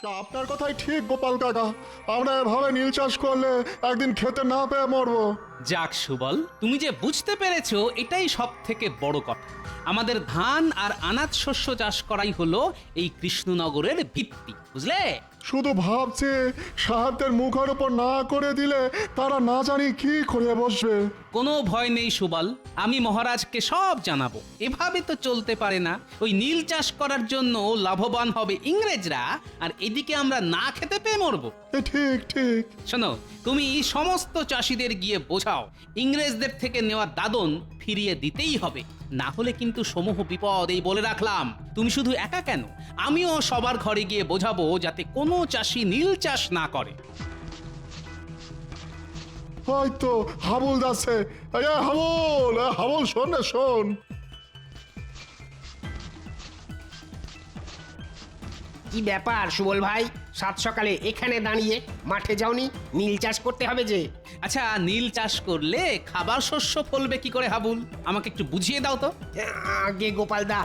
আপনার কথাই ঠিক গোপাল কাকা, আমরা এভাবে নীল চাষ করলে একদিন খেতে না পেয়ে মরবো। যাক সুবল, তুমি যে বুঝতে পেরেছো এটাই সব থেকে বড় কথা। আমাদের ধান আর আনাজ শস্য চাষ করাই হলো এই কৃষ্ণনগরের ভিত্তি, বুঝলে? শুধু ভাবছে সাহাবদের মুখের উপর না করে দিলে তারা না জানি কি করে বসবে। কোনো ভয় নেই সুবল, আমি মহারাজকে সব জানাবো। এভাবে তো চলতে পারে না। ওই নীল চাষ করার জন্য লাভবান হবে ইংরেজরা, আর এদিকে আমরা না খেতে পেয়ে মরবো। ঠিক ঠিক। শোনো, তুমি সমস্ত চাষিদের গিয়ে বোঝাও ইংরেজদের থেকে নেওয়া দাদন ফিরিয়ে দিতেই হবে, না হলে কিন্তু সমূহ বিপদ। এই বলে রাখলাম, তুমি শুধু একা কেন, আমিও সবার ঘরে গিয়ে বোঝাবো যাতে কোনো চাষি নীল চাষ না করে। হয়তো হাবুল যাচ্ছে। হাবুল, হাবুল শোন না, শোন। কি ব্যাপার সুবল ভাই, সাত সকালে এখানে দাঁড়িয়ে মাঠে যাওনি? নীল চাষ করতে হবে যে। আচ্ছা, নীল চাষ করলে খাবার শস্য ফলবে কি করে হাবুল? আমাকে একটু বুঝিয়ে দাও তো। আগে গোপালদা,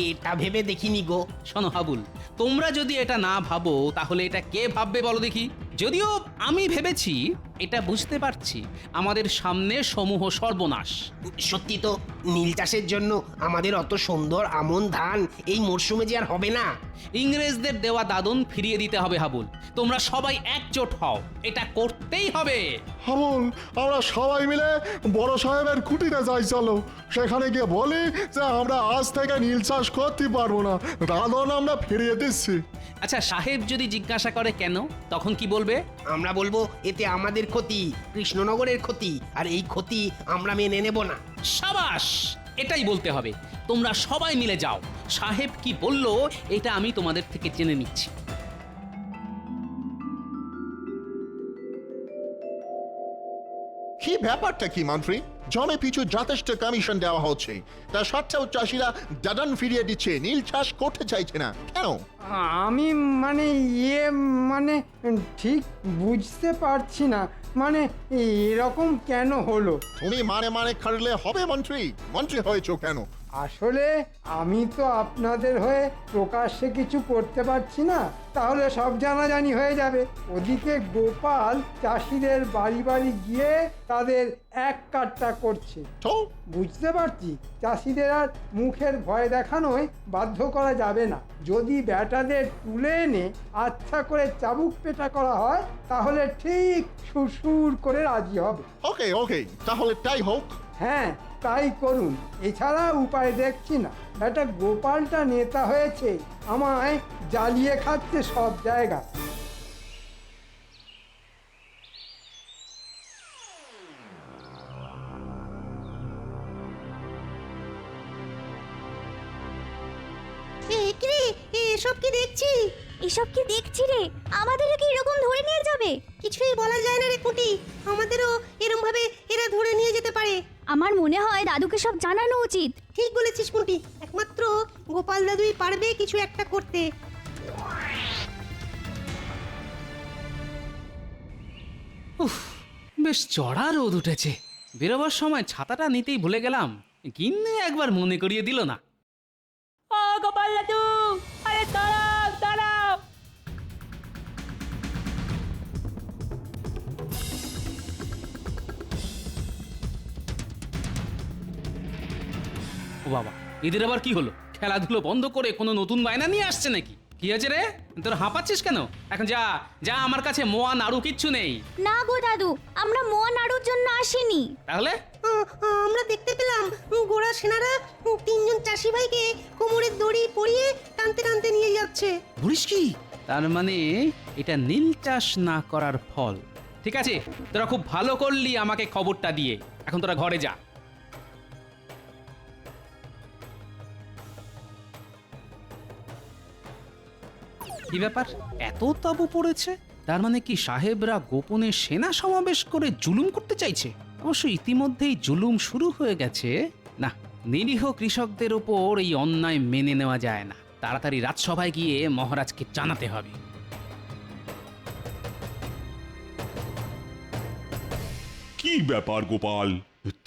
এটা ভেবে দেখিনি গো। শোনো হাবুল, তোমরা যদি এটা না ভাবো তাহলে এটা কে ভাববে বলো দেখি? যদিও আমি ভেবেছি, এটা বুঝতে পারছি আমাদের সামনে সমূহ সর্বনাশ। সত্যি তো, নীল চাষের জন্য আমাদের অত সুন্দর আমন ধান এই মরশুমে যে আর হবে না। ইংরেজদের দেওয়া দাদন ফিরিয়ে দিতে হবে হাবুল। তোমরা সবাই একজোট হও, এটা করতেই হবে। হাবুল, আমরা সবাই মিলে বড় সাহেবের কুটিতে যাই, চলো। সেখানে গিয়ে বলি যে আমরা আজ থেকে নীল চাষ করতে পারবো না, দাদন আমরা ফিরিয়ে দিচ্ছি। আচ্ছা, সাহেব যদি জিজ্ঞাসা করে কেন, তখন কি বলবে? আমরা বলবো এতে আমাদের ক্ষতি, কৃষ্ণনগরের ক্ষতি, আর এই ক্ষতি আমরা মেনে নেব না। সাবাস, এটাই বলতে হবে। তোমরা সবাই মিলে যাও, সাহেব কি বলল এটা আমি তোমাদের থেকে জেনে নিচ্ছি। কি ব্যাপারটা কি মন্ত্রী? জমে পিছু যথেষ্ট কমিশন দেওয়া হচ্ছে, তা সত্ত্বেও চাষিরা দাদন ফিরিয়ে দিচ্ছে, নীল চাষ করতে চাইছে না কেন? আমি মানে মানে ঠিক বুঝতে পারছি না, মানে এরকম কেন হলো। তুমি মানে মানে খাটলে হবে মন্ত্রী? মন্ত্রী হয়েছো কেন? আসলে আমি তো আপনাদের হয়ে প্রকাশ্যে কিছু করতে পারছি না, তাহলে সব জানাজানি হয়ে যাবে। ওদিকে গোপাল চাষিদের বাড়ি বাড়ি গিয়ে তাদের এক কাট্টা করছে। তো বুঝতে পারছি চাষিদের আর মুখের ভয় দেখানোয় বাধ্য করা যাবে না। যদি ব্যাটাদের তুলে এনে আচ্ছা করে চাবুক পেটা করা হয় তাহলে ঠিক সুরসুর করে রাজি হবে। ওকে ওকে, তাহলে তাই হোক। হ্যাঁ, তাই করুন, এছাড়া উপায় দেখছি না। ব্যাটা গোপালটা নেতা হয়েছে, আমায় জ্বালিয়ে খাচ্ছে সব জায়গা। এসব কি দেখছি? এসব কি দেখছি রে? আমাদেরও কি এরকম ধরে নিয়ে যাবে? কিছুই বলা যায় না রে কুটি, আমাদেরও এরকম ভাবে এরা ধরে নিয়ে যেতে পারে। আমার মনে হয় দাদুকে সব জানানো উচিত। ঠিক বলেছিস কুটি, একমাত্র গোপাল দাদুই পারবে কিছু একটা করতে। উফ, বেশ চড়া রোদ উঠেছে। বেরোবার সময় ছাতাটা নিতেই ভুলে গেলাম, গিন্নি একবার মনে করিয়ে দিল না। ও গোপাল দাদু, আরে দাঁড়াও দাঁড়াও। ও বাবা, এদের আবার কি হলো? খেলাধুলো বন্ধ করে কোনো নতুন বায়না নিয়ে আসছে নাকি? কি আছে রে, তোর হাঁপাচ্ছিস কেন? এখন যা যা, আমার কাছে মোয়া নাড়ু কিচ্ছু নেই। না গো দাদু, আমরা মোয়া নাড়ুর জন্য আসিনি। তাহলে আমরা দেখতে পেলাম গোড়া সেনারা তিনজন চাষি ভাইকে কোমরের দড়ি পরিয়ে টানতে টানতে নিয়ে যাচ্ছে। বলিস কি? তার মানে এটা নীল চাষ না করার ফল। ঠিক আছে, তোরা খুব ভালো করলি আমাকে খবরটা দিয়ে। এখন তোরা ঘরে যা। কি ব্যাপার, এত তাবু পড়েছে? তার মানে কি সাহেবরা গোপনে সেনা সমাবেশ করে জুলুম করতে চাইছে? অবশ্য ইতিমধ্যেই জুলুম শুরু হয়ে গেছে। না, নিরীহ কৃষকদের ওপর এই অন্যায় মেনে নেওয়া যায় না। তাড়াতাড়ি রাজসভায় গিয়ে মহারাজকে জানাতে হবে। কি ব্যাপার গোপাল,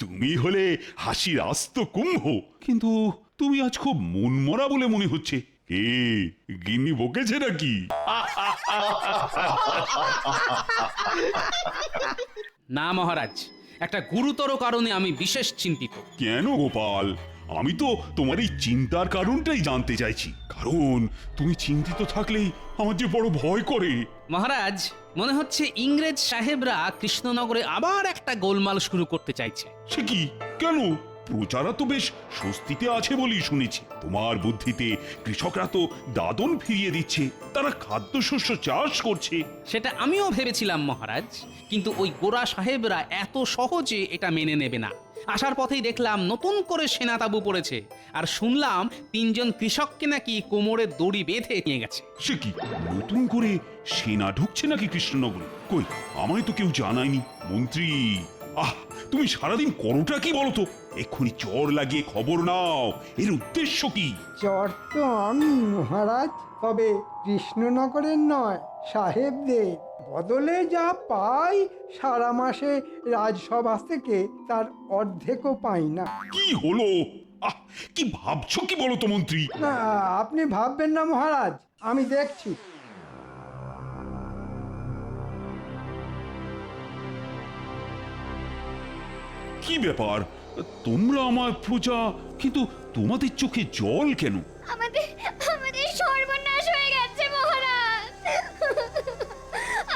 তুমি হলে হাসির আস্ত কুম্ভ, কিন্তু তুমি আজ খুব মনমরা বলে মনে হচ্ছে। কে গিন্নি বকেছে নাকি? না মহারাজ, একটা গুরুতর কারণে আমি বিশেষ চিন্তিত। কেন গোপাল? আমি তো তোমার এই চিন্তার কারণটাই জানতে চাইছি। কারণ তুমি চিন্তিত থাকলেই আমার যে বড় ভয় করে। মহারাজ, মনে হচ্ছে ইংরেজ সাহেবরা কৃষ্ণনগরে আবার একটা গোলমাল শুরু করতে চাইছে। সে কি? কেন? প্রজারা তো বেশ স্বস্তিতে আছে বলেই শুনেছি। তোমার বুদ্ধিতে কৃষকরা তো দাদন ফিরিয়ে দিচ্ছে, তারা খাদ্যশস্য চাষ করছে। সেটা আমিও ভেবেছিলাম মহারাজ, কিন্তু ওই গোরা সাহেবরা এত সহজে এটা মেনে নেবে না। আসার পথেই দেখলাম নতুন করে সেনা তাঁবু পড়েছে, আর শুনলাম 3 জন কৃষককে নাকি কোমরের দড়ি বেঁধে নিয়ে গেছে। সে কি? নতুন করে সেনা ঢুকছে নাকি কৃষ্ণনগরে? কই, আমায় তো কেউ জানায়নি। মন্ত্রী, তুমি সারাদিন করোটা কি বলো তো? এক্ষুনি চর লাগিয়ে খবর নাও, এর উদ্দেশ্য কি? চর তো আমি মহারাজ, তবে কৃষ্ণনগরের নয়, সাহেবদের। বদলে যা পাই সারা মাসে রাজসভা থেকে তার অর্ধেকও পাই না। কি হলো? কি ভাবছো কি বলো তো মন্ত্রী? না, আপনি ভাববেন না মহারাজ, আমি দেখছি। কি ব্যাপার? তোমরা আমার প্রজা, কিন্তু তোমাদের চোখে জল কেন? আমাদের সর্বনাশ হয়ে গেছে মহারাজ।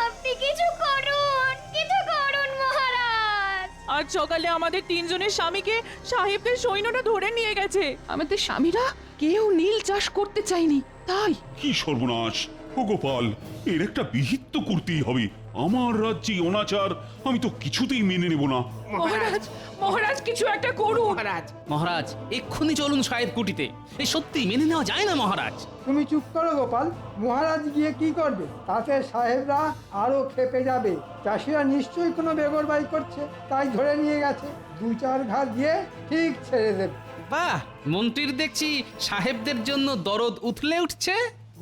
আপনি কিছু করুন মহারাজ। আজ সকালে আমাদের 3 জনের স্বামীকে সাহেবদের সৈন্যরা ধরে নিয়ে গেছে। আমাদের স্বামীরা কেউ নীল চাষ করতে চায়নি, তাই। কি সর্বনাশ! ও গোপাল, এর একটা বিহিত তো করতেই হবে। আমার রাজ্যে অনাচার আমি তো কিছুতেই মেনে নেব না। মহারাজ, মহারাজ কিছু একটা করুন। মহারাজ, মহারাজ, এক্ষুনি চলুন সাহেব কুটিতে। এই সত্যি মেনে নেওয়া যায় না মহারাজ। তুমি চুপ করো গোপাল। মহারাজ গিয়ে কি করবে? তাতে সাহেবরা আরো ক্ষেপে যাবে। চাষিরা নিশ্চয়ই কোনো বেগরবাড়ি করছে, তাই ধরে নিয়ে গেছে। 2-4 ঘা দিয়ে ঠিক ছেড়ে দেবে। বাহ, মন্ত্রীর দেখছি সাহেবদের জন্য দরদ উথলে উঠছে।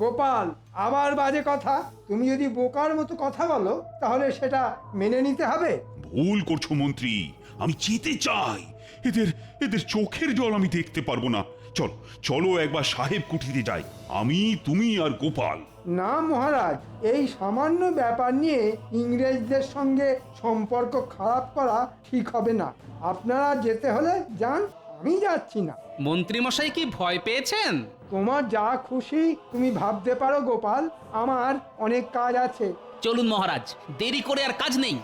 গোপাল, আবার বাজে কথা। তুমি যদি বোকার মতো কথা বলো তাহলে সেটা মেনে নিতে হবে। ভুল করছো মন্ত্রী, আমি যেতে চাই। এদের চোখের জল আমি দেখতে পারবো না। চলো চলো একবার সাহেব কুঠিতে যাই, আমি, তুমি আর গোপাল। না মহারাজ, এই সামান্য ব্যাপার নিয়ে ইংরেজদের সঙ্গে সম্পর্ক খারাপ করা ঠিক হবে না। আপনারা যেতে হলে যান, আমি যাচ্ছি না। মন্ত্রী মশাই কি ভয় পেয়েছেন? তোমার যা খুশি তুমি ভাবতে পারো গোপাল, আমার অনেক কাজ আছে। চলুন মহারাজ, দেরি করে আর কাজ নেই।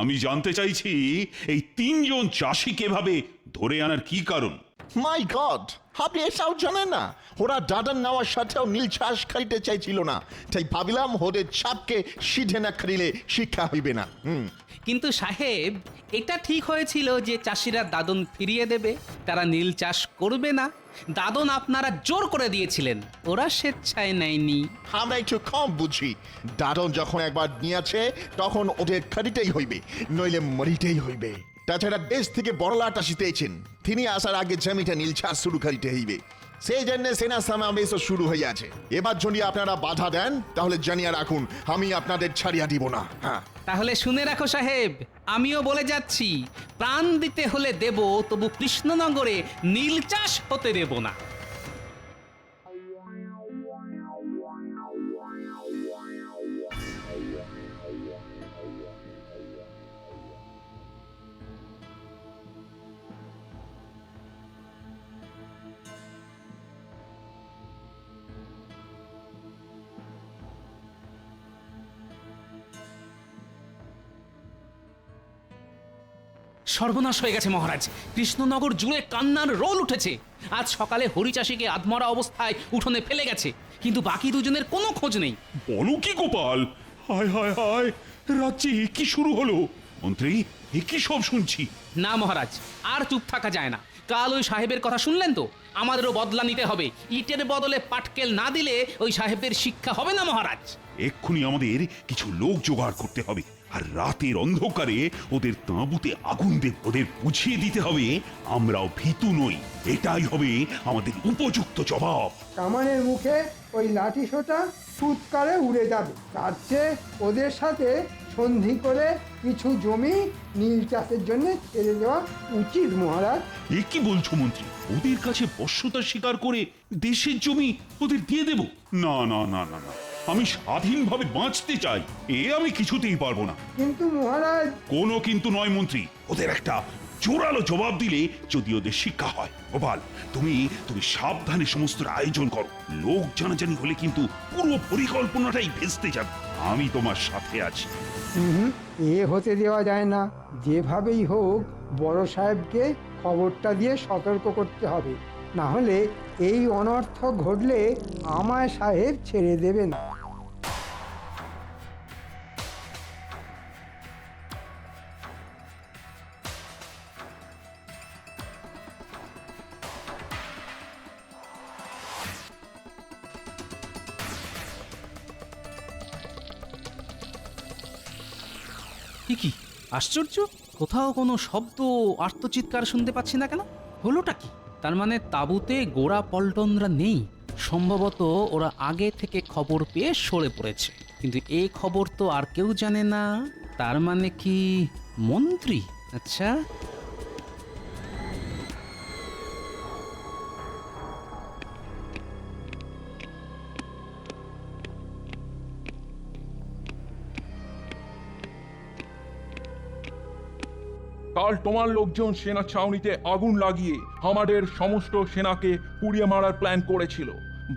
আমি জানতে চাইছি এই 3 জন চাষিকে এভাবে ধরে আনার কি কারণ? মাই গড, আপনি এটাও জানেন না? ওরা দাদন নেওয়ার সাথেও নীল চাষ খাইতে চাইছিল না, তাই ভাবিলাম ওদের ছাপকে সিধে না খাইলে শিক্ষা হইবে না। কিন্তু সাহেব, এটা ঠিক হয়েছিল যে চাষিরা দাদন ফিরিয়ে দেবে, তারা নীল চাষ করবে না। দাদন আপনারা জোর করে দিয়েছিলেন, ওরা স্বেচ্ছায় নেয়নি। আমরা একটু কম বুঝি। দাদন যখন একবার নিয়েছে তখন ওদের খাইতেই হইবে, নইলে মরিতেই হইবে। তাছাড়া দেশ থেকে বড়লাট আসিতেছেন, তিনি আসার আগে জমিটা নীল চাষ শুরু করিতে হইবে। সেই জন্য সেনা সমাবেশও শুরু হইয়াছে। এবার যদি আপনারা বাধা দেন তাহলে জানিয়া রাখুন, আমি আপনাদের ছাড়িয়া দিব না। হ্যাঁ, তাহলে শুনে রাখো সাহেব, আমিও বলে যাচ্ছি, প্রাণ দিতে হলে দেব, তবু কৃষ্ণনগরে নীল চাষ হতে দেব না। সর্বনাশ হয়ে গেছে মহারাজ, কৃষ্ণনগর জুড়ে কান্নার রোল উঠেছে। আজ সকালে হরিচাষীকে আধমরা অবস্থায় উঠোনে ফেলে গেছে, কিন্তু বাকি 2 জনের কোনো খোঁজ নেই। বলো কি গোপাল? হায় হায় হায়, রাজ্যে এ কি শুরু হলো? মন্ত্রী, এ কি সব শুনছি? না মহারাজ, আর চুপ থাকা যায় না। কাল ওই সাহেবের কথা শুনলেন তো, আমাদেরও বদলা নিতে হবে। ইটের বদলে পাটকেল না দিলে ওই সাহেবদের শিক্ষা হবে না মহারাজ। এক্ষুনি আমাদের কিছু লোক জোগাড় করতে হবে। আর রাতের অন্ধকারে ওদের তাঁবুতে আগুন দেব, ওদের বুঝিয়ে দিতে হবে আমরাও ভীতু নই। এটাই হবে আমাদের উপযুক্ত জবাব। কামানের মুখে ওই লাঠি সোটা ফুৎকারে উড়ে যাবে, তার চেয়ে ওদের সাথে সন্ধি করে কিছু জমি নীল চাষের জন্য ছেড়ে দেওয়া উচিত মহারাজ। এ কি বলছো মন্ত্রী? ওদের কাছে বশ্যতা স্বীকার করে দেশের জমি ওদের দিয়ে দেব? না না না না না, আমি স্বাধীনভাবে বাঁচতে চাই, এ আমি কিছুতেই পারবো না। কিন্তু মহারাজ, কোনো কিন্তু নয় মন্ত্রী, ওদের একটা জোরালো জবাব দিলে যদি ওদের শিক্ষা হয়। গোপাল, তুমি তুমি সাবধানে সমস্ত আয়োজন করো। লোক জানাজানি হলে কিন্তু পুরো পরিকল্পনাটাই ভেস্তে যাবে। আমি তোমার সাথে আছি। এ হতে দেওয়া যায় না। যেভাবেই হোক বড় সাহেবকে খবরটা দিয়ে সতর্ক করতে হবে, না হলে এই অনর্থ ঘটলে আমায় সাহেব ছেড়ে দেবে না। কি আশ্চর্য, কোথাও কোনো শব্দ আর্তচিৎকার শুনতে পাচ্ছি না কেন? হলোটা কি? তার মানে তাঁবুতে গোড়া পল্টনরা নেই। সম্ভবত ওরা আগে থেকে খবর পেয়ে সরে পড়েছে, কিন্তু এই খবর তো আর কেউ জানে না। তার মানে কি মন্ত্রী? আচ্ছা, কাল তোমার লোকজন সেনা ছাউনিতে আগুন লাগিয়ে আমাদের সমস্ত সেনাকে পুড়িয়ে মারার প্ল্যান করেছিল।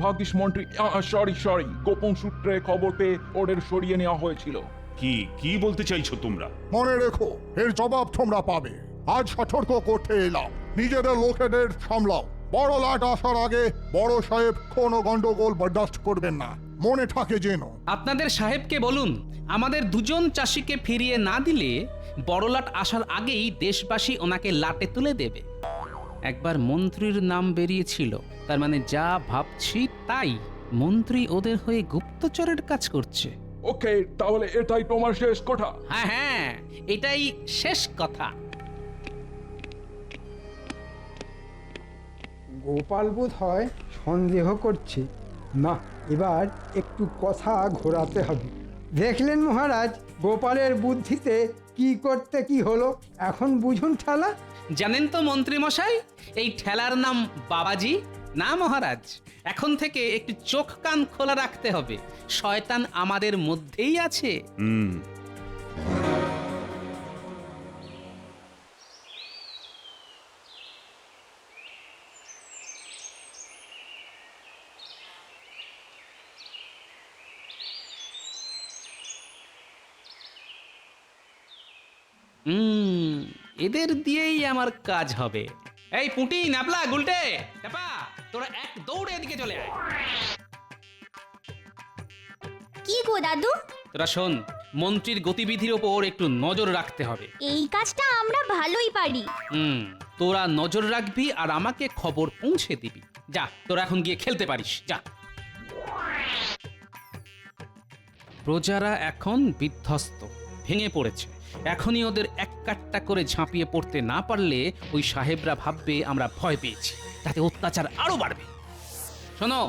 ভাগ্যিস মন্ত্রী সরি গোপন সূত্রে খবর পেয়ে ওদের সরিয়ে নেওয়া হয়েছিল। কি কি বলতে চাইছো তোমরা? মনে রেখো, এর জবাব তোমরা পাবে। আজ সতর্ক করতে এলাম, নিজেদের লোকেদের সামলাও। বড় লাট আসার আগে বড় সাহেব কোনো গন্ডগোল বরদাস্ত করবেন না, মনে থাকে যেন। আপনাদের সাহেবকে বলুন আমাদের দুজন চাষিকে ফিরিয়ে না দিলে বড়লাট আসার আগেই দেশবাসী ওনাকে লাটে তুলে দেবে। একবার মন্ত্রীর নাম বেরিয়েছিল, তার মানে যা ভাবছি তাই। মন্ত্রী ওদের হয়ে গুপ্তচরের কাজ করছে। ওকে, তাহলে এটাই তোমার শেষ কথা? হ্যাঁ হ্যাঁ, এটাই শেষ কথা। গোপাল বোধ হয় সন্দেহ করছে। না, এবার একটু কথা ঘোরাতে হবে। দেখলেন মহারাজ, গোপালের বুদ্ধিতে কি করতে কি হলো। এখন বুঝুন ঠেলা। জানেন তো মন্ত্রী মশাই, এই ঠেলার নাম বাবাজি। না মহারাজ, এখন থেকে একটু চোখ কান খোলা রাখতে হবে। শয়তান আমাদের মধ্যেই আছে। এদের দিয়েই আমার কাজ হবে। এই পুঁটি, নাপলা, গুলটে, চাপা, তোরা এক দৌড়ে এদিকে চলে আয়। কি গো দাদু? তোরা শোন, মন্ত্রীর গতিবিধির ওপর একটু নজর রাখতে হবে। এই কাজটা আমরা ভালোই পারি। তোরা নজর রাখবি আর আমাকে খবর পৌঁছে দিবি। যা, তোরা এখন গিয়ে খেলতে পারিস, যা। প্রজারা এখন বিধ্বস্ত, ভেঙে পড়েছে। এখনই ওদের এক কাট্টা করে ঝাঁপিয়ে পড়তে না পারলে ওই সাহেবরা ভাববে আমরা ভয় পেয়েছি, তাতে অত্যাচার আরো বাড়বে। শোনো,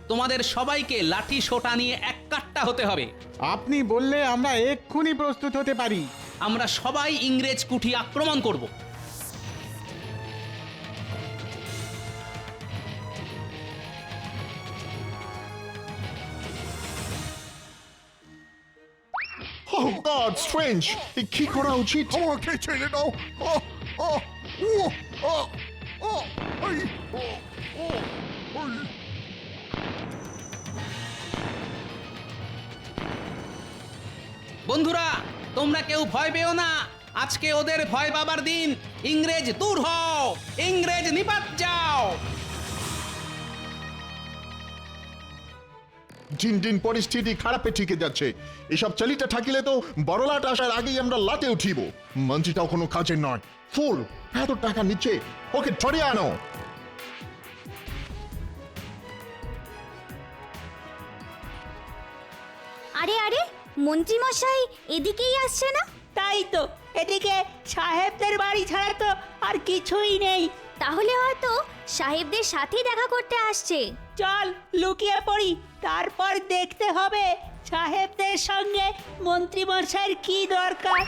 তোমাদের সবাইকে লাঠি সোটা নিয়ে এক কাট্টা হতে হবে। আপনি বললে আমরা এক্ষুনি প্রস্তুত হতে পারি। আমরা সবাই ইংরেজ কুঠি আক্রমণ করব। Oh God, strange! কি করা উচিত? আমাকে ছেড়ে দাও। বন্ধুরা, তোমরা কেউ ভয় পেও না। আজকে ওদের ভয় পাবার দিন। ইংরেজ দূর হও, ইংরেজ নিপাত যাও। দিন দিন পরিস্থিতি খারাপে ঠিকে যাচ্ছে। এসব চালিতে থাকিলে তো বড়লাট আসার আগেই আমরা লাটে উঠিব। মন্ত্রীটাও কোনো কাজের নয়, ফুল। এত টাকা নিচ্ছে, ওকে ধরে আনো। আরে আরে, মন্ত্রী মশাই এদিকেই আসছে না? তাই তো, এদিকে সাহেবদের বাড়ি ছাড়া তো আর কিছুই নেই। তাহলে হয়তো সাহেবদের সাথেই দেখা করতে আসছে। চল লুকিয়ে পড়ি, তারপর দেখতে হবে সাহেবদের সঙ্গে মন্ত্রী মশাইয়ের কি দরকার।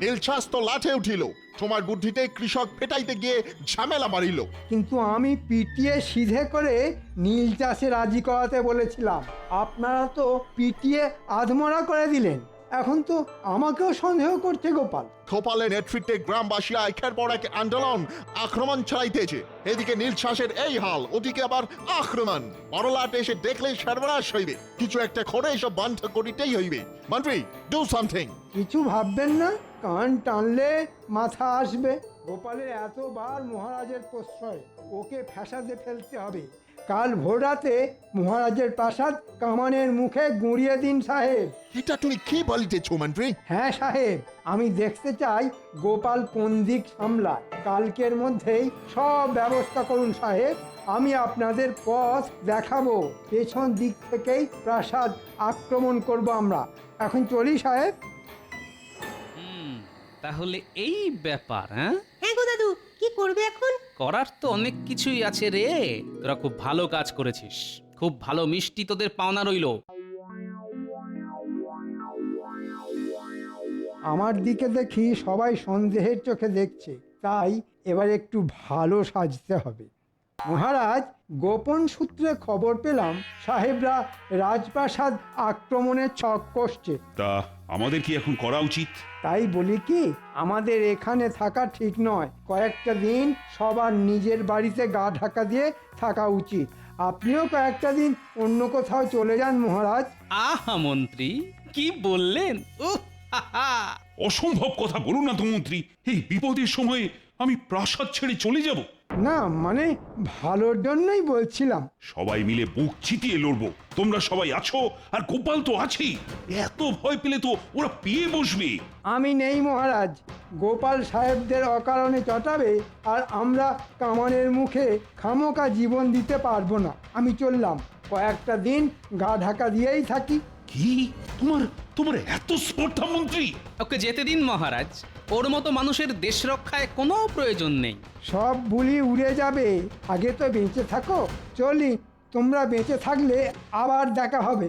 নীলছাস তো লাঠে উঠিল, তোমার বুদ্ধিতে কৃষক ফেটাইতে গিয়ে ঝামেলা বাড়িল। কিন্তু আমি পিটিয়ে সিধে করে নীল চাষে রাজি করাতে বলেছিলাম, আপনারা তো পিটিয়ে আধমরা করে দিলেন। এখন তো আমাকেও সন্দেহ করছে গোপাল। গোপালের নেতৃত্বে গ্রামবাসীরা একের পর এক আন্দোলন আক্রমণ চালাইতেছে। এদিকে নীলছাসের এই হাল, ওদিকে আবার আক্রমণ। বড়লাট এসে দেখলে সর্বনাশ হইবে, কিছু একটা করে এসব বন্ধ করিতেই হইবে। মন্ত্রী, ডু সামথিং। কিছু ভাববেন না, কান টানলে মাথা আসবে। গোপালের এতবার মহারাজের প্রশ্রয়, ওকে ফ্যাসাদে ফেলতে হবে। কাল ভোর রাতে মহারাজের প্রাসাদ কামানের মুখে গুঁড়িয়ে দিন সাহেব। এটা তুমি কি বলিতেছ মন্ত্রী? হ্যাঁ সাহেব, আমি দেখতে চাই গোপাল কোন দিক সামলায়। কালকের মধ্যেই সব ব্যবস্থা করুন সাহেব, আমি আপনাদের পথ দেখাবো। পেছন দিক থেকেই প্রাসাদ আক্রমণ করব আমরা। এখন চলি সাহেব। তাহলে এই ব্যাপার, হ্যাঁ? হ্যাঁ গো দাদু, কি করবে এখন? করার তো অনেক কিছুই আছে রে। তোরা খুব ভালো কাজ করেছিস, খুব ভালো মিষ্টি তোদের পাওনা রইলো। আমার দিকে দেখি সবাই সন্দেহের চোখে দেখছে, তাই এবার একটু ভালো সাজতে হবে। মহারাজ, গোপন সূত্রে খবর পেলাম সাহেবরা রাজপ্রাসাদ আক্রমণের ছক কষছে। তা আমাদের কি এখন করা উচিত? তাই বলি কি, আমাদের এখানে থাকা ঠিক নয়। কয়েকটা দিন সবার নিজের বাড়িতে গা ঢাকা দিয়ে থাকা উচিত। আপনিও কয়েকটা দিন অন্য কোথাও চলে যান মহারাজ। আহা মন্ত্রী, কি বললেন! অসম্ভব কথা বলুন না তো মন্ত্রী। এই বিপদের সময়ে আমি প্রাসাদ ছেড়ে চলে যাব? না মানে ভালোর জন্যই বলছিলাম। সবাই মিলে বুক চিতিয়ে লড়বো। তোমরা সবাই আছো, আর গোপাল তো আছেই। এত ভয় পেলে তো ওরা পেয়ে বসবে। আমি নেই মহারাজ, গোপাল সাহেবদের অকারণে চটাবে, আর আমরা কামানের মুখে খামোকা জীবন দিতে পারবো না। আমি চললাম, কয়েকটা দিন গা ঢাকা দিয়েই থাকি। কি তোমার এত স্পর্ধা মন্ত্রী? ওকে যেতে দিন মহারাজ, ওর মতো মানুষের দেশ রক্ষায় কোনো প্রয়োজন নেই। সব বুলি উড়ে যাবে, আগে তো বেঁচে থাকো। চলি, তোমরা বেঁচে থাকলে আবার দেখা হবে।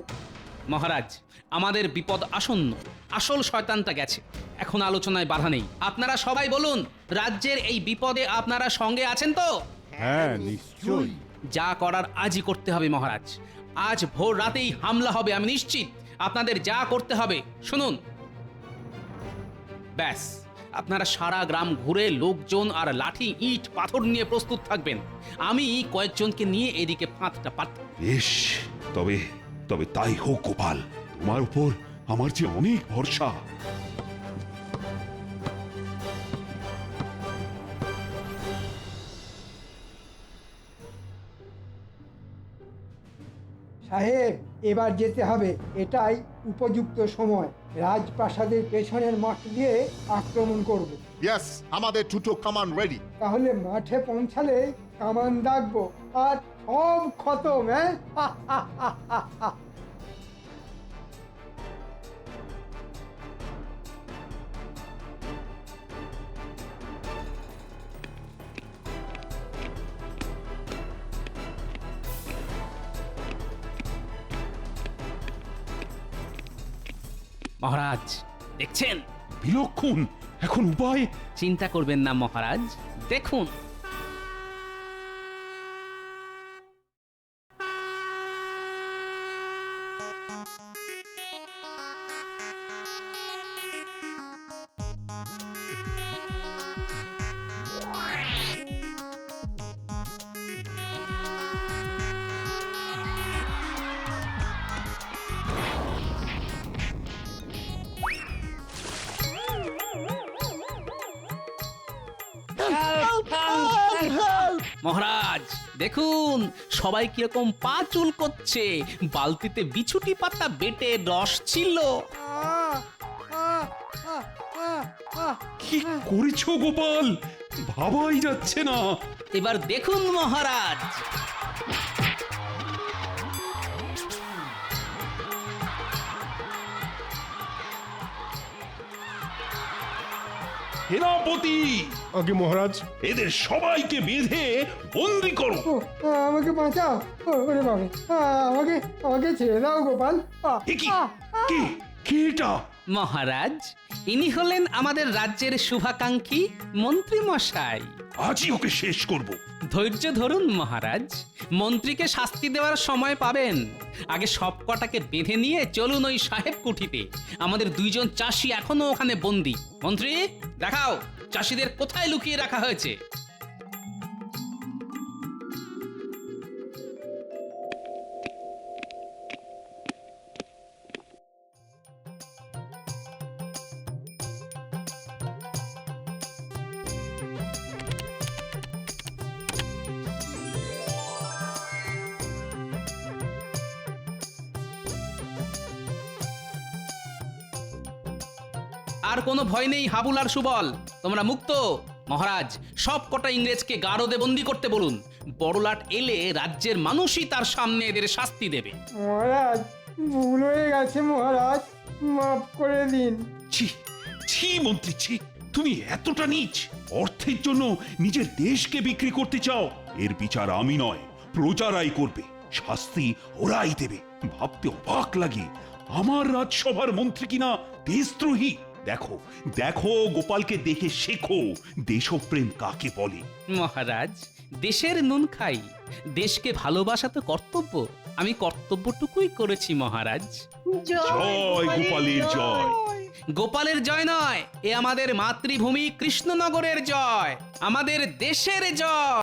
মহারাজ, আমাদের বিপদ আসন্ন। আসল শয়তানটা গেছে, এখন আলোচনায় বাধা নেই। আপনারা সবাই বলুন, রাজ্যের এই বিপদে আপনারা সঙ্গে আছেন তো? হ্যাঁ নিশ্চয়ই। যা করার আজই করতে হবে মহারাজ। আজ ভোর রাতেই হামলা হবে, আমি নিশ্চিত। আপনাদের যা করতে হবে শুনুন। ব্যাস, আপনারা সারা গ্রাম ঘুরে লোকজন আর লাঠি ইট পাথর নিয়ে প্রস্তুত থাকবেন। আমি কয়েকজনকে নিয়ে এদিকে ফাঁদটা পাত। বেশ, তবে তাই হোক গোপাল। তোমার উপর আমার যে অনেক ভরসা। সাহেব, এবার যেতে হবে, এটাই উপযুক্ত সময়। রাজপ্রাসাদের পেছনের মাঠ দিয়ে আক্রমণ করব। ইয়েস, আমাদের দুটো কামান রেডি। তাহলে মাঠে পৌঁছালে কামান দাগবো, আর সব খতম। হ্যাঁ মহারাজ দেখছেন? বিলক্ষণ। এখন উপায়? চিন্তা করবেন না মহারাজ, দেখুন। মহারাজ দেখুন, সবাই কিরকম পা চুল করছে। বালতিতে বিছুটি পাতা বেটে রস ছিল। কি করেছো গোপাল, ভাবাই যাচ্ছে না। এবার দেখুন মহারাজ। সেনাপতি, আগে মহারাজ, এদের সবাইকে বেঁধে বন্দি করো। ও আমাকে বাঁচাও, ওরে বাবা, আমাকে আমাকে ছেড়ে দাও গোপাল। এ কি? কে কে এটা? মহারাজ, ইনি হলেন আমাদের রাজ্যের শুভাকাঙ্ক্ষী মন্ত্রী মশাই। আজই ওকে শেষ করব। ধৈর্য ধরুন মহারাজ, মন্ত্রীকে শাস্তি দেওয়ার সময় পাবেন। আগে সব কটাকে বেঁধে নিয়ে চলুন ওই সাহেব কুঠিতে। আমাদের দুইজন চাষি এখনো ওখানে বন্দী। মন্ত্রী, দেখাও চাষিদের কোথায় লুকিয়ে রাখা হয়েছে। আর কোনো ভয় নেই হাবুল আর সুবল, তোমরা মুক্ত। মহারাজ, সব কটা ইংরেজকে গারদে বন্দি করতে বলুন। বড়লাট এলে রাজ্যের মানুষই তার সামনে এদের শাস্তি দেবে। মহারাজ, ভুল হয়ে গেছে মহারাজ, মাফ করে দিন। ছি ছি মন্ত্রী, ছি! তুমি এতটা নীচ! অর্থের জন্য নিজের দেশকে বিক্রি করতে চাও? এর বিচার আমি নয়, প্রজারাই করবে। শাস্তি ওরাই দেবে। ভাবতে অবাক লাগে, আমার রাজসভার মন্ত্রী কিনা দেশদ্রোহী। দেখো দেখো, গোপালকে দেখে শেখো দেশপ্রেম কাকে বলে। মহারাজ, দেশের নুন খাই, দেশকে ভালোবাসা তো কর্তব্য। আমি কর্তব্যটুকুই করেছি মহারাজ। জয় গোপালের জয়। গোপালের জয় নয়, এ আমাদের মাতৃভূমি কৃষ্ণনগরের জয়, আমাদের দেশের জয়।